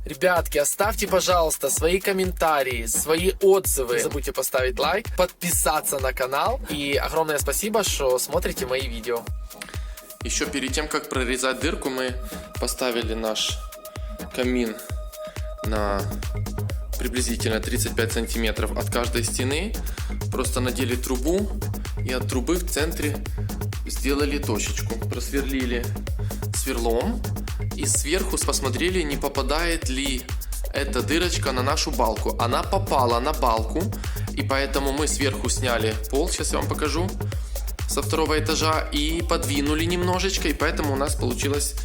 Ребятки, оставьте, пожалуйста, свои комментарии, свои отзывы. Не забудьте поставить лайк, подписаться на канал. И огромное спасибо, что смотрите мои видео. Еще перед тем, как прорезать дырку, мы поставили наш камин на приблизительно 35 сантиметров от каждой стены. Просто надели трубу и от трубы в центре сделали точечку. Просверлили сверлом и сверху посмотрели, не попадает ли эта дырочка на нашу балку. Она попала на балку, и поэтому мы сверху сняли пол, сейчас я вам покажу, со второго этажа, и подвинули немножечко, и поэтому у нас получилось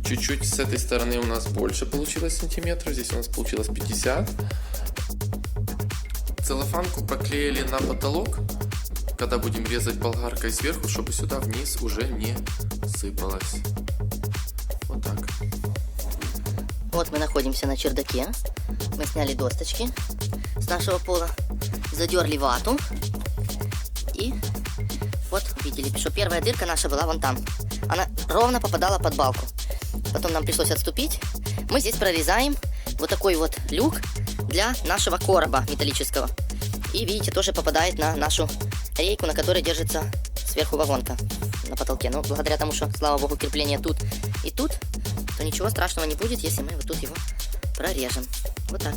чуть-чуть с этой стороны у нас больше получилось сантиметров, здесь у нас получилось 50. Целлофанку проклеили на потолок, когда будем резать болгаркой сверху, чтобы сюда вниз уже не сыпалось. Вот так. Вот мы находимся на чердаке. Мы сняли досточки с нашего пола, задерли вату. И вот видели, что первая дырка наша была вон там. Она ровно попадала под балку. Потом нам пришлось отступить. Мы здесь прорезаем вот такой вот люк для нашего короба металлического. И видите, тоже попадает на нашу рейку, на которой держится сверху вагонка на потолке. Но благодаря тому, что, слава богу, крепление тут и тут, то ничего страшного не будет, если мы вот тут его прорежем. Вот так.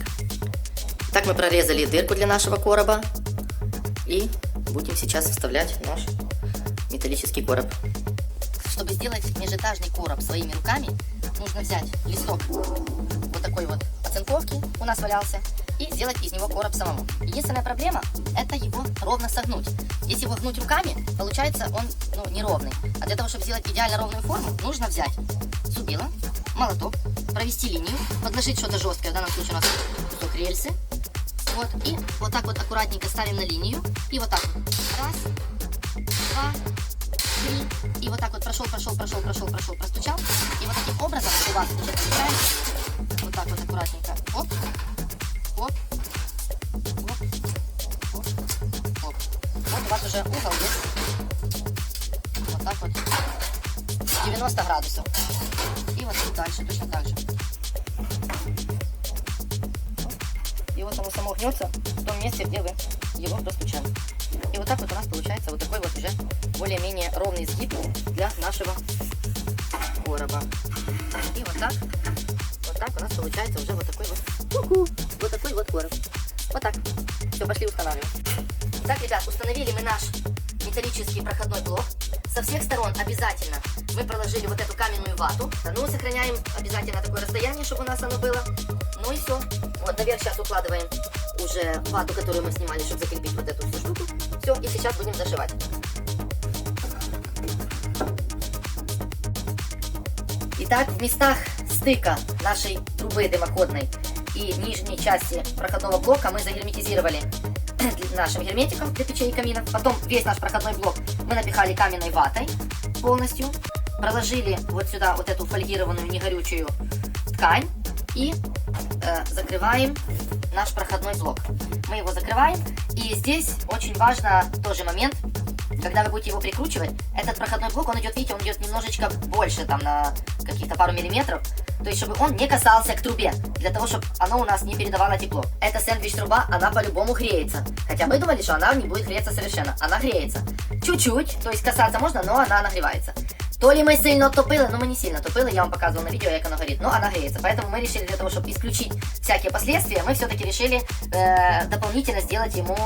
Так мы прорезали дырку для нашего короба. И будем сейчас вставлять наш металлический короб. Чтобы сделать межэтажный короб своими руками, нужно взять листок вот такой вот оцинковки, у нас валялся, и сделать из него короб самому. Единственная проблема — это его ровно согнуть. Если его гнуть руками, получается он неровный. А для того, чтобы сделать идеально ровную форму, нужно взять зубило, молоток, провести линию, подложить что-то жесткое, в данном случае у нас кусок рельсы. Вот, и вот так вот аккуратненько ставим на линию, и вот так вот. Раз, два, три, и вот так вот прошел, простучал. И вот таким образом у вас уже получается, вот так вот аккуратненько, оп, оп, оп, оп, оп. Вот у вас уже угол есть, вот так вот, 90 градусов. И вот тут дальше точно так же. И вот оно само гнется в том месте, где вы его простучали. И вот так вот у нас получается вот такой вот уже более-менее ровный сгиб для нашего короба. И вот так у нас получается уже вот такой вот короб. Вот так. Все, пошли устанавливать. Итак, ребят, установили мы наш металлический проходной блок. Со всех сторон обязательно мы проложили вот эту каменную вату. Ну, сохраняем обязательно такое расстояние, чтобы у нас оно было. Ну и все. Вот наверх сейчас укладываем уже вату, которую мы снимали, чтобы закрепить вот эту всю штуку. Все, и сейчас будем зашивать. Итак, в местах стыка нашей трубы дымоходной и нижней части проходного блока мы загерметизировали нашим герметиком для печей и каминов. Потом весь наш проходной блок мы напихали каменной ватой полностью. Проложили вот сюда вот эту фольгированную негорючую ткань и закрываем наш проходной блок. Мы его закрываем. И здесь очень важно тоже момент, когда вы будете его прикручивать, этот проходной блок, он идет, видите, он идет немножечко больше, там на каких-то пару миллиметров. То есть, чтобы он не касался к трубе, для того, чтобы оно у нас не передавало тепло. Эта сэндвич-труба, она по-любому греется. Хотя мы думали, что она не будет греться совершенно. Она греется. Чуть-чуть, то есть касаться можно, но она нагревается. То ли мы сильно топили, но мы не сильно топили, я вам показывал на видео, как она горит, но она греется. Поэтому мы решили, для того, чтобы исключить всякие последствия, мы все-таки решили дополнительно сделать ему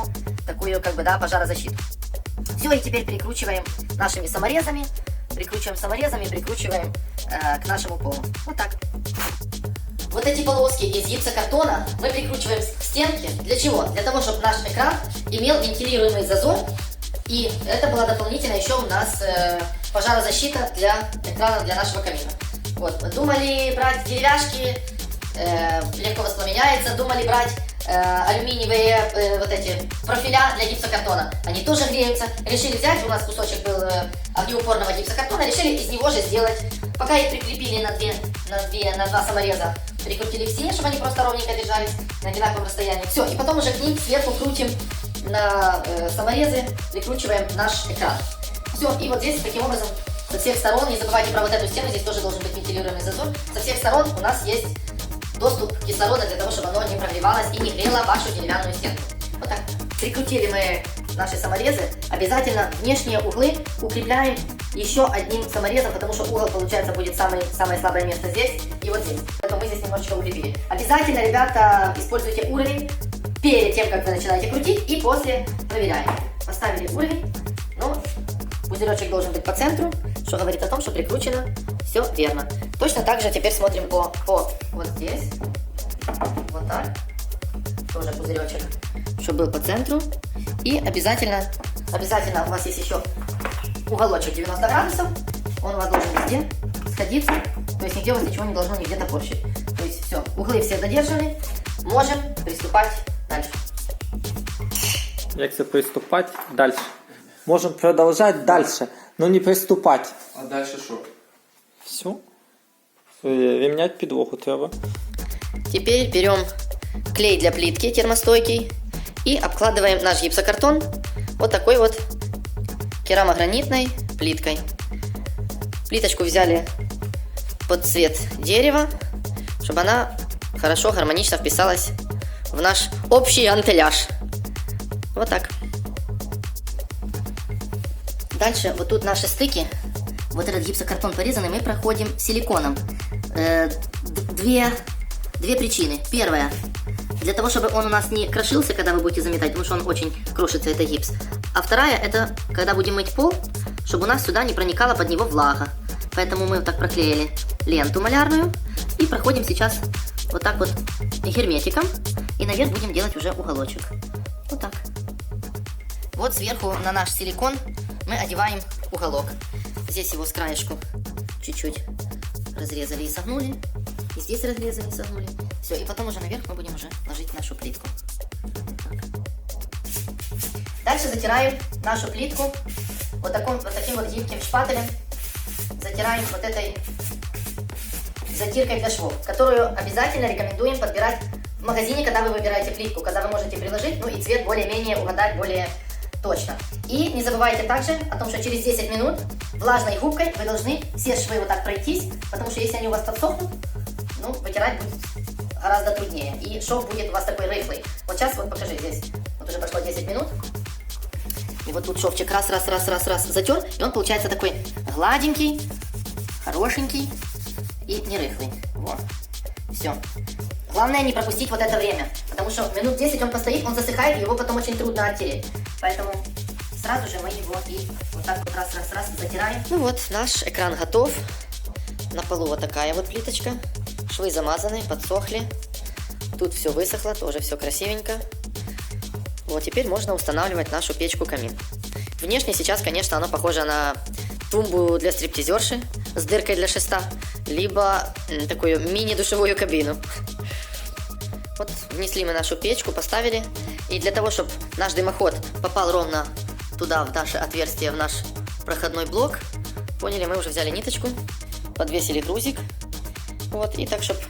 такую, как бы, да, пожарозащиту. Все, и теперь прикручиваем нашими саморезами, прикручиваем к нашему полу. Вот так. Вот эти полоски из гипсокартона мы прикручиваем к стенке. Для чего? Для того, чтобы наш экран имел вентилируемый зазор. И это была дополнительно еще у нас пожарозащита для экрана для нашего камина. Вот, мы думали брать деревяшки, легко воспламеняется, думали брать алюминиевые вот эти профиля для гипсокартона. Они тоже греются. Решили взять, у нас кусочек был огнеупорного гипсокартона, решили из него же сделать. Пока их прикрепили на два самореза, прикрутили все, чтобы они просто ровненько держались на одинаковом расстоянии. Все, и потом уже к ним сверху крутим на саморезы, прикручиваем наш экран. Все, и вот здесь таким образом со всех сторон, не забывайте про вот эту стену, здесь тоже должен быть вентилируемый зазор. Со всех сторон у нас есть доступ кислорода для того, чтобы оно не прогревалось и не грело вашу деревянную стенку. Вот так. Прикрутили мы наши саморезы. Обязательно внешние углы укрепляем еще одним саморезом, потому что угол, получается, будет самое слабое место здесь и вот здесь. Поэтому мы здесь немножечко укрепили. Обязательно, ребята, используйте уровень перед тем, как вы начинаете крутить, и после проверяем. Поставили уровень. Ну, пузыречек должен быть по центру, что говорит о том, что прикручено все верно. Точно так же теперь смотрим по вот здесь. Вот так. Тоже пузыречек, чтобы был по центру. И обязательно у вас есть еще уголочек 90 градусов. Он у вас должен везде сходиться. То есть нигде у вас ничего не должно нигде топорщить. То есть все, углы все додержаны. Можем приступать дальше. Як це приступати далі? Можемо продовжати далі, але не приступати. А дальше что? Все. Рівняти підлогу треба. Теперь берем клей для плитки термостойкий и обкладываем наш гипсокартон вот такой вот керамогранитной плиткой. Плиточку взяли под цвет дерева, чтобы она хорошо, гармонично вписалась в наш общий антеляж. Вот так. Дальше вот тут наши стыки. Вот этот гипсокартон порезанный мы проходим силиконом. Две причины. Первая. Для того, чтобы он у нас не крошился, когда вы будете заметать, потому что он очень крошится, это гипс. А вторая, это когда будем мыть пол, чтобы у нас сюда не проникала под него влага. Поэтому мы вот так проклеили ленту малярную и проходим сейчас вот так вот герметиком. И наверх будем делать уже уголочек. Вот так. Вот сверху на наш силикон мы одеваем уголок. Здесь его с краешку чуть-чуть разрезали и согнули. И здесь разрезали и согнули. Все, и потом уже наверх мы будем уже ложить нашу плитку. Так. Дальше затираем нашу плитку вот таким вот гибким шпателем. Затираем вот этой затиркой для швов, которую обязательно рекомендуем подбирать в магазине, когда вы выбираете плитку, когда вы можете приложить, ну и цвет более-менее угадать более точно. И не забывайте также о том, что через 10 минут влажной губкой вы должны все швы вот так пройтись, потому что если они у вас подсохнут, ну, вытирать будет гораздо труднее. И шов будет у вас такой рыхлый. Вот сейчас вот покажи здесь. Вот уже прошло 10 минут. И вот тут шовчик раз затер, и он получается такой гладенький, хорошенький и не рыхлый. Вот. Все. Главное не пропустить вот это время, потому что минут 10 он постоит, он засыхает, и его потом очень трудно оттереть. Поэтому сразу же мы его и вот так вот раз затираем. Ну вот, наш экран готов. На полу вот такая вот плиточка. Швы замазаны, подсохли. Тут все высохло, тоже все красивенько. Вот теперь можно устанавливать нашу печку-камин. Внешне сейчас, конечно, оно похоже на тумбу для стриптизерши с дыркой для шеста, либо такую мини-душевую кабину. Вот внесли мы нашу печку, поставили. И для того, чтобы наш дымоход попал ровно туда, в наше отверстие, в наш проходной блок, поняли, мы уже взяли ниточку, подвесили грузик. Вот, и так, чтобы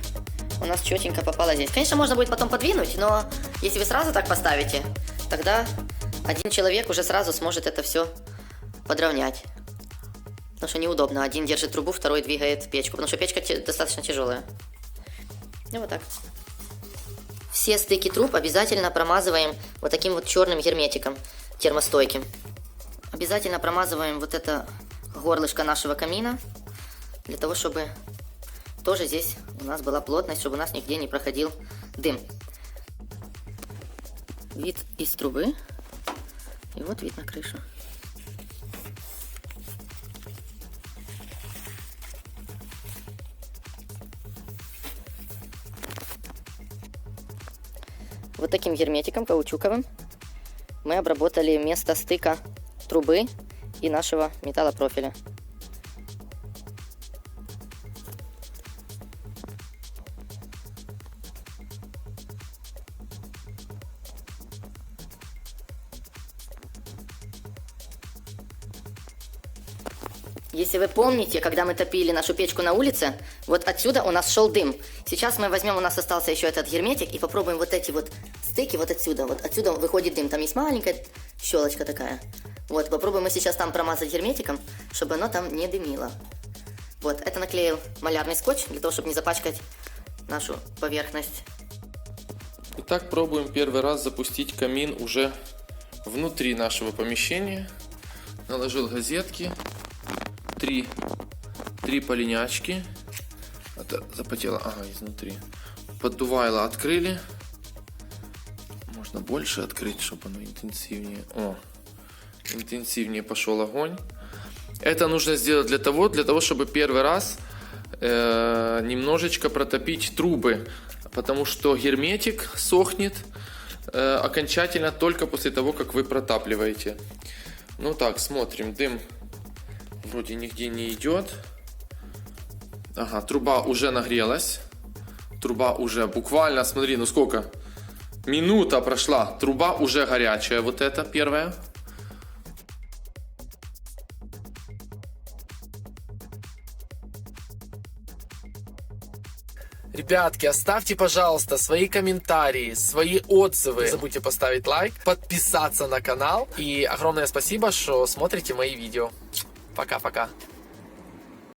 у нас четенько попало здесь. Конечно, можно будет потом подвинуть, но если вы сразу так поставите, тогда один человек уже сразу сможет это все подровнять. Потому что неудобно. Один держит трубу, второй двигает печку. Потому что печка достаточно тяжелая. И вот так. Все стыки труб обязательно промазываем вот таким вот черным герметиком термостойким. Обязательно промазываем вот это горлышко нашего камина. Для того, чтобы тоже здесь у нас была плотность, чтобы у нас нигде не проходил дым. Вид из трубы. И вот вид на крышу. Вот таким герметиком каучуковым мы обработали место стыка трубы и нашего металлопрофиля. Если вы помните, когда мы топили нашу печку на улице, вот отсюда у нас шел дым. Сейчас мы возьмем, у нас остался еще этот герметик, и попробуем вот эти вот стыки вот отсюда. Вот отсюда выходит дым. Там есть маленькая щелочка такая. Вот, попробуем мы сейчас там промазать герметиком, чтобы оно там не дымило. Вот, это наклеил малярный скотч, для того, чтобы не запачкать нашу поверхность. Итак, пробуем первый раз запустить камин уже внутри нашего помещения. Наложил газетки, три полинячки. Это запотело, ага, изнутри. Поддувайло открыли. Можно больше открыть, чтобы оно интенсивнее. О, интенсивнее пошел огонь. Это нужно сделать для того, чтобы первый раз немножечко протопить трубы, потому что герметик сохнет окончательно только после того, как вы протапливаете. Ну так, смотрим, дым вроде нигде не идет. Ага, труба уже нагрелась. Труба уже буквально, смотри, ну сколько? Минута прошла. Труба уже горячая, вот эта первая. Ребятки, оставьте, пожалуйста, свои комментарии, свои отзывы. Не забудьте поставить лайк, подписаться на канал. И огромное спасибо, что смотрите мои видео. Пока-пока.